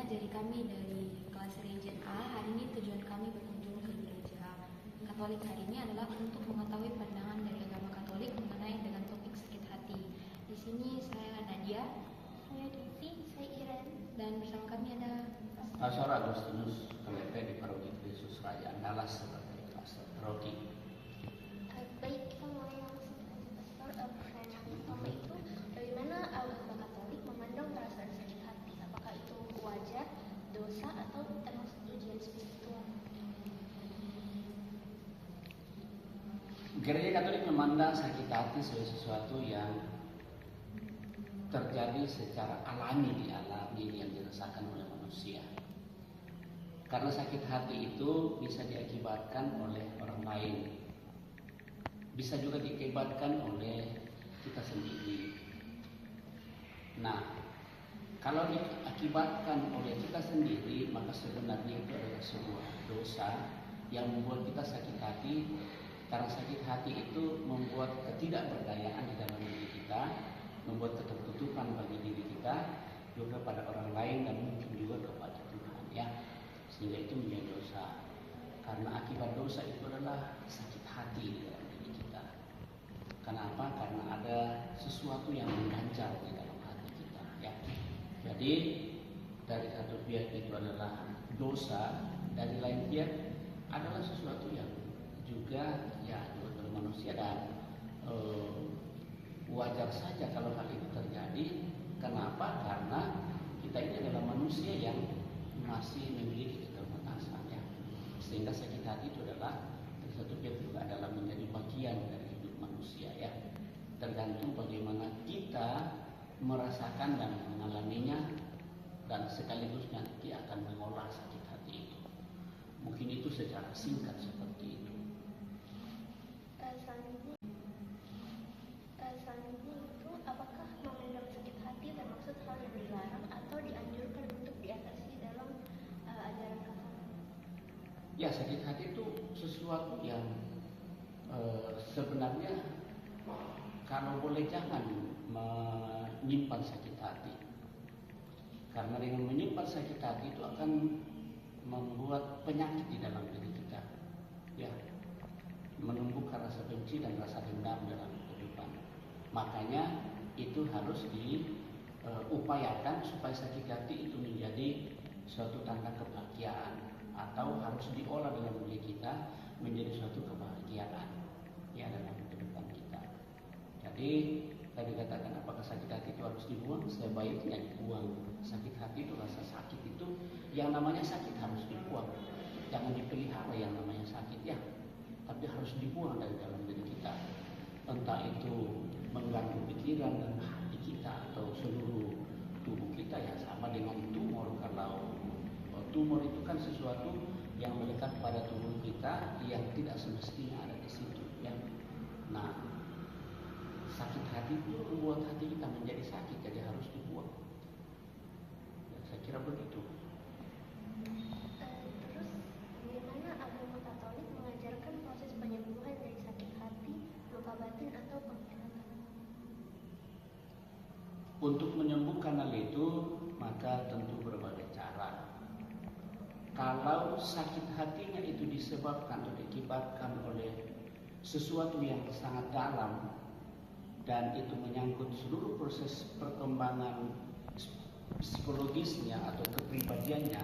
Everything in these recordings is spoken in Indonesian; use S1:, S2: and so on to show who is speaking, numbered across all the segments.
S1: Jadi kami dari kelas Region A hari ini tujuan kami berkunjung ke gereja Katolik hari ini adalah untuk mengetahui pandangan dari agama Katolik mengenai dengan topik sakit hati. Di sini saya Nadia,
S2: Saya Devi, saya Iren.
S1: dan bersama kami ada
S3: Pastor Agustinus KLP di Paroki Yesus Raya Andalas sebagai pastor paroki.
S2: Baik, kita mulai langsung saja, Pastor. Pertanyaan pertama itu, bagaimana agama Katolik memandang perasaan sakit hati? Apakah itu wajar, dosa, atau termasuk ujian spiritual?
S3: Gereja Katolik memandang sakit hati sebagai sesuatu yang terjadi secara alami yang dirasakan oleh manusia. Karena sakit hati itu bisa diakibatkan oleh orang lain, bisa juga diakibatkan oleh kita sendiri. Nah, kalau diakibatkan oleh kita sendiri, maka sebenarnya itu adalah sebuah dosa yang membuat kita sakit hati. Karena sakit hati itu membuat ketidakberdayaan di dalam diri kita, membuat ketertutupan bagi diri kita, juga pada orang lain dan mungkin juga kepada Tuhan, ya. Sehingga itu menjadi dosa. Karena akibat dosa itu adalah sakit hati di dalam diri kita. Kenapa? Karena ada sesuatu yang mengganjal di dalam hati kita, ya. Jadi dari satu pihak itu adalah dosa, dari lain pihak adalah sesuatu yang juga oleh manusia dan wajar saja kalau hal itu terjadi. Kenapa? Karena kita ini adalah manusia yang masih memiliki keterbatasan, ya. Sehingga sakit hati itu adalah dari satu pihak juga adalah menjadi bagian dari hidup manusia, ya. Tergantung bagaimana kita merasakan dan mengalaminya, dan sekaligus nanti akan mengolah sakit hati itu. Mungkin itu secara singkat seperti itu.
S2: Selanjutnya itu, apakah memendam sakit hati termaksud hal yang dilarang atau dianjurkan untuk diatasi dalam ajaran Katolik?
S3: Ya, sakit hati itu sesuatu yang sebenarnya kalau boleh jangan menyimpan sakit hati. Karena dengan menyimpan sakit hati itu akan membuat penyakit di dalam diri kita, ya, menumbuhkan rasa benci dan rasa dendam dalam kehidupan. Makanya itu harus diupayakan supaya sakit hati itu menjadi suatu tanda kebahagiaan, atau harus diolah dalam diri kita menjadi suatu kebahagiaan, ya, dalam kehidupan kita. Jadi tadi katakan apakah sakit hati itu harus dibuang? Sebaiknya dibuang. Sakit hati itu, rasa sakit itu, yang namanya sakit harus dibuang. Jangan dipelihara yang namanya sakit, ya, tapi harus dibuang dari dalam diri kita. Entah itu mengganggu pikiran dan hati kita atau seluruh tubuh kita, ya, sama dengan tumor. Kalau tumor itu kan sesuatu yang melekat pada tubuh kita yang tidak semestinya ada di situ, ya. Nah, sakit hati itu membuat hati kita menjadi sakit, jadi harus dibuang. Ya, saya kira begitu.
S2: Terus, bagaimana agama Katolik mengajarkan proses penyembuhan dari sakit hati, luka batin, atau pengkhianatan?
S3: Untuk menyembuhkan hal itu, maka tentu berbagai cara. Kalau sakit hatinya itu disebabkan atau diakibatkan oleh sesuatu yang sangat dalam dan itu menyangkut seluruh proses perkembangan psikologisnya atau kepribadiannya,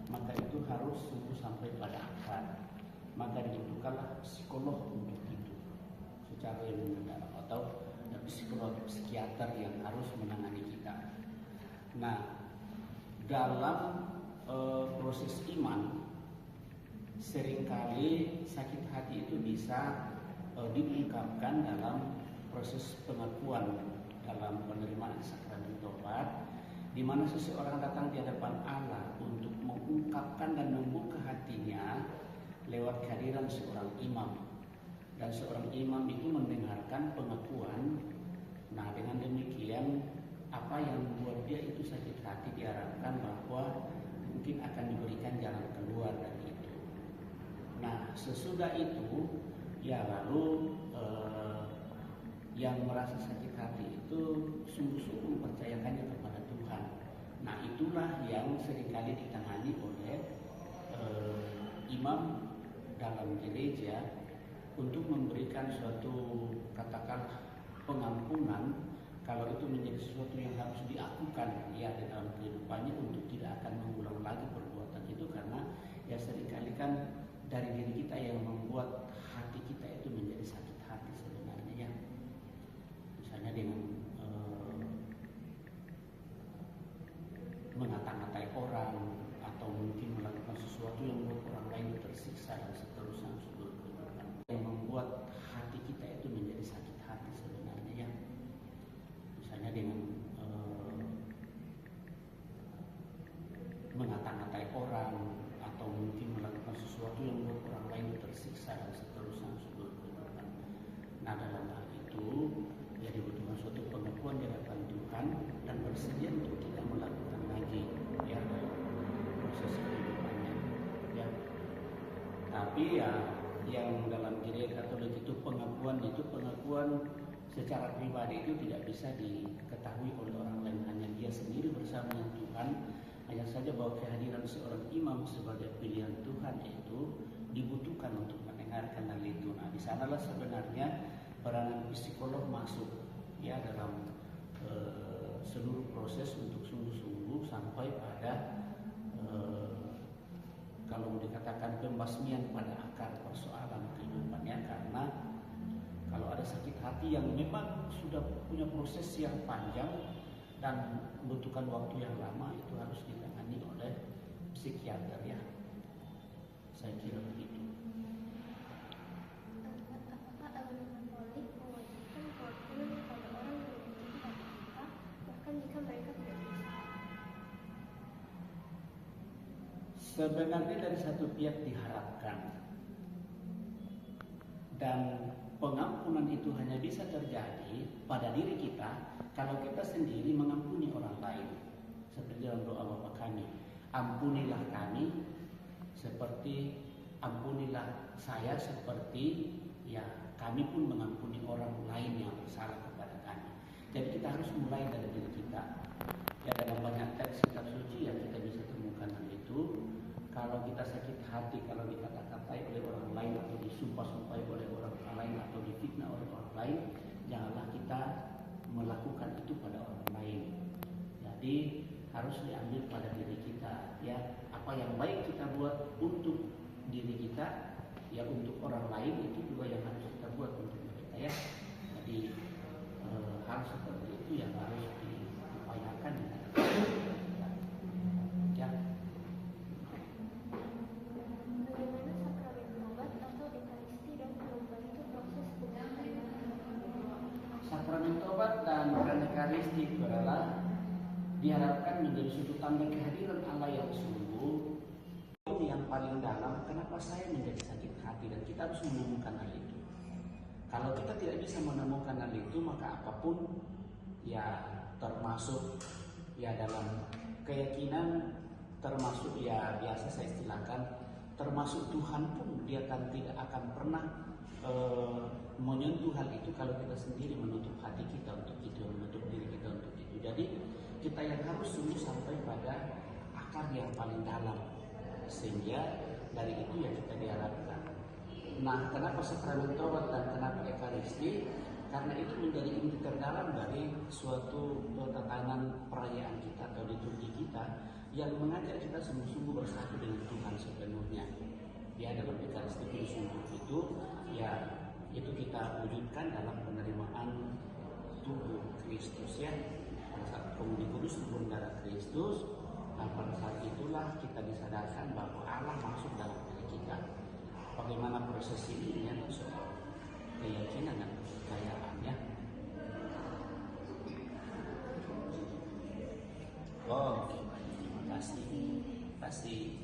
S3: maka itu harus sungguh sampai pada akar. Maka dibutuhkanlah psikolog untuk itu secara yang mendalam, atau psikolog psikiater yang harus menangani kita. Nah, dalam proses iman, seringkali sakit hati itu bisa diungkapkan dalam proses pengakuan dalam penerimaan sakramen tobat, di mana seseorang datang di hadapan Allah untuk mengungkapkan dan membuka hatinya lewat kehadiran seorang imam. Dan seorang imam itu mendengarkan pengakuan. Nah, dengan demikian apa yang membuat dia itu sakit hati diharapkan bahwa mungkin akan diberikan jalan keluar dari itu. Nah, sesudah itu, ya, lalu yang merasa sakit hati itu sungguh-sungguh mempercayakannya kepada Tuhan. Nah, itulah yang seringkali ditangani oleh imam dalam gereja untuk memberikan suatu katakanlah pengampunan kalau itu menjadi sesuatu yang harus diakukan ya di dalam kehidupannya untuk tidak akan mengulang lagi perbuatan itu, karena ya seringkali kan dari diri kita yang membuat hati kita itu menjadi sakit hati sebenarnya ya. Misalnya dengan mengata-ngatai orang atau mungkin melakukan sesuatu yang membuat orang lain tersiksa dan seterusnya seluruh kehidupan, yang membuat hati kita itu menjadi sakit hati sebenarnya ya. Misalnya dengan mengata-ngatai orang atau mungkin melakukan sesuatu yang membuat orang lain tersiksa dan seterusnya seluruh kehidupan. Nah, dalam hal itu ya dibutuhkan suatu pengakuan di hadapan Tuhan dan bersedia untuk tidak melakukan lagi ya dalam proses kehidupannya ya. Tapi ya yang dalam gereja Katolik itu pengakuan secara pribadi itu tidak bisa diketahui oleh orang lain, hanya dia sendiri bersama dengan Tuhan. Hanya saja bahwa kehadiran seorang imam sebagai pilihan Tuhan itu dibutuhkan untuk mendengarkan hal itu. Nah, di sanalah sebenarnya peranan psikolog masuk ya dalam seluruh proses untuk sungguh-sungguh sampai pada kalau dikatakan pembasmian pada akar persoalan kehidupannya. Karena kalau ada sakit hati yang memang sudah punya proses yang panjang dan membutuhkan waktu yang lama, itu harus ditangani oleh psikiater ya. Saya kira begitu.
S2: Apakah agama Katolik mewajibkan pengakuan kepada orang yang memiliki hati kita, bahkan jika mereka tidak bisa?
S3: Sebenarnya dari satu pihak diharapkan, dan pengampunan itu hanya bisa terjadi pada diri kita kalau kita sendiri mengampuni orang lain. Seperti dalam doa Bapa Kami, ampunilah kami seperti ampunilah saya seperti ya kami pun mengampuni orang lain yang bersalah kepada kami. Jadi kita harus mulai dari diri kita. Ya, dalam banyak teks kitab suci yang kita bisa temukan hal itu. Kalau kita sakit hati, kalau dikata-katai oleh orang lain atau disumpah-sumpahi oleh orang lain atau difitnah oleh orang lain, janganlah kita melakukan itu pada orang lain. Jadi harus diambil pada diri kita ya. Apa yang baik kita buat untuk diri kita ya, untuk orang lain itu juga yang harus kita buat untuk mereka ya. Jadi hal seperti itu yang harus diupayakan ya.
S2: Bagaimana sakramen tobat atau ekaristi dan membantu proses penyembuhan?
S3: Sakramen tobat dan ekaristi itu adalah diharapkan menjadi suatu tanda kehadiran Allah yang sungguh yang paling dalam. Kenapa saya menjadi sakit hati, dan kita harus menemukan hal itu. Kalau kita tidak bisa menemukan hal itu, maka apapun ya, termasuk ya dalam keyakinan, termasuk ya biasa saya istilahkan, termasuk Tuhan pun dia kan tidak akan pernah menyentuh hal itu kalau kita sendiri menutup hati kita untuk itu, menutup diri kita untuk itu. Jadi kita yang harus sungguh sampai pada akar yang paling dalam, sehingga dari itu ya kita diharapkan. Nah, kenapa sakramen tobat dan kenapa ekaristi? Karena itu menjadi inti terdalam dari suatu tatanan perayaan kita atau liturgi kita yang mengajak kita sungguh-sungguh bersatu dengan Tuhan sepenuhnya. Ya, dalam ekaristi sungguh itu ya, itu kita wujudkan dalam penerimaan tubuh Kristus ya. Pada saat Komuni Kudus tubuh darah Kristus, nah pada saat itulah kita disadarkan bahwa Allah masuk dalam diri kita. Bagaimana proses ini ya, soal keyakinan dan kepercayaan ya. Oh, terima kasih.